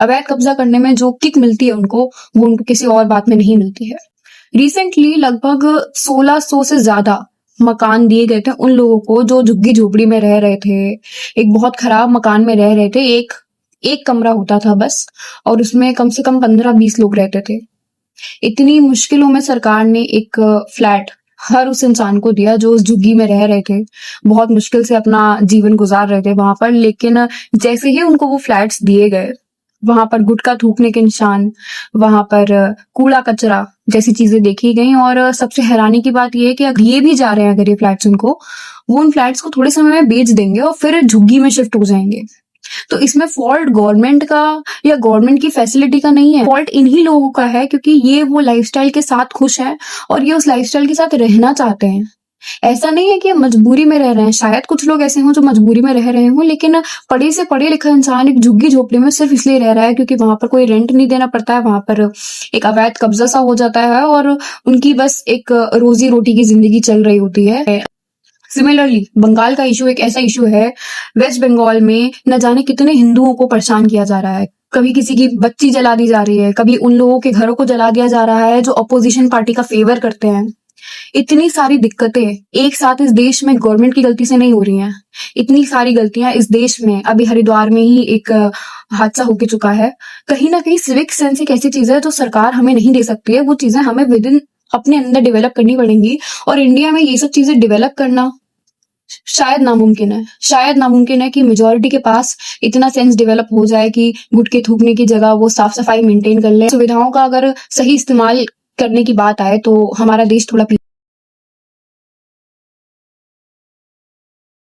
अवैध कब्जा करने में जो किक मिलती है उनको, वो उनको किसी और बात में नहीं मिलती है। रिसेंटली लगभग 1600 से ज्यादा मकान दिए गए थे उन लोगों को जो झुग्गी झोपड़ी में रह रहे थे, एक बहुत खराब मकान में रह रहे थे। एक कमरा होता था बस, और उसमें कम से कम 15-20 लोग रहते थे। इतनी मुश्किलों में सरकार ने एक फ्लैट हर उस इंसान को दिया जो उस झुग्गी में रह रहे थे, बहुत मुश्किल से अपना जीवन गुजार रहे थे वहां पर। लेकिन जैसे ही उनको वो फ्लैट्स दिए गए, वहां पर गुटखा थूकने के निशान, वहां पर कूड़ा कचरा जैसी चीजें देखी गई। और सबसे हैरानी की बात यह है कि अगर ये भी जा रहे हैं अगर ये फ्लैट्स उनको, वो उन फ्लैट्स को थोड़े समय में बेच देंगे और फिर झुग्गी में शिफ्ट हो जाएंगे। तो इसमें फॉल्ट गवर्नमेंट का या गवर्नमेंट की फैसिलिटी का नहीं है, फॉल्ट इन्हीं लोगों का है, क्योंकि ये वो लाइफस्टाइल के साथ खुश हैं और ये उस लाइफस्टाइल के साथ रहना चाहते हैं। ऐसा नहीं है कि मजबूरी में रह रहे हैं, शायद कुछ लोग ऐसे हों जो मजबूरी में रह रहे हों, लेकिन पढ़े से पढ़े लिखा इंसान एक झुग्गी झोपड़ी में सिर्फ इसलिए रह रहा है क्योंकि वहां पर कोई रेंट नहीं देना पड़ता है, वहां पर एक अवैध कब्जा सा हो जाता है और उनकी बस एक रोजी रोटी की जिंदगी चल रही होती है। सिमिलरली बंगाल का इशू एक ऐसा इशू है, वेस्ट बंगाल में न जाने कितने हिंदुओं को परेशान किया जा रहा है। कभी किसी की बच्ची जला दी जा रही है, कभी उन लोगों के घरों को जला दिया जा रहा है जो अपोजिशन पार्टी का फेवर करते हैं। इतनी सारी दिक्कतें एक साथ इस देश में गवर्नमेंट की गलती से नहीं हो रही हैं। इतनी सारी गलतियां इस देश में, अभी हरिद्वार में ही एक हादसा होके चुका है। कहीं ना कहीं सिविक सेंस एक ऐसी चीज है जो सरकार हमें नहीं दे सकती है, वो चीजें हमें विद इन अपने अंदर डेवलप करनी पड़ेंगी। और इंडिया में ये सब चीजें डेवलप करना शायद नामुमकिन है कि मेजोरिटी के पास इतना सेंस डेवलप हो जाए कि गुटखे थूकने की जगह वो साफ सफाई मेंटेन कर ले। सुविधाओं का अगर सही इस्तेमाल करने की बात आए तो हमारा देश थोड़ा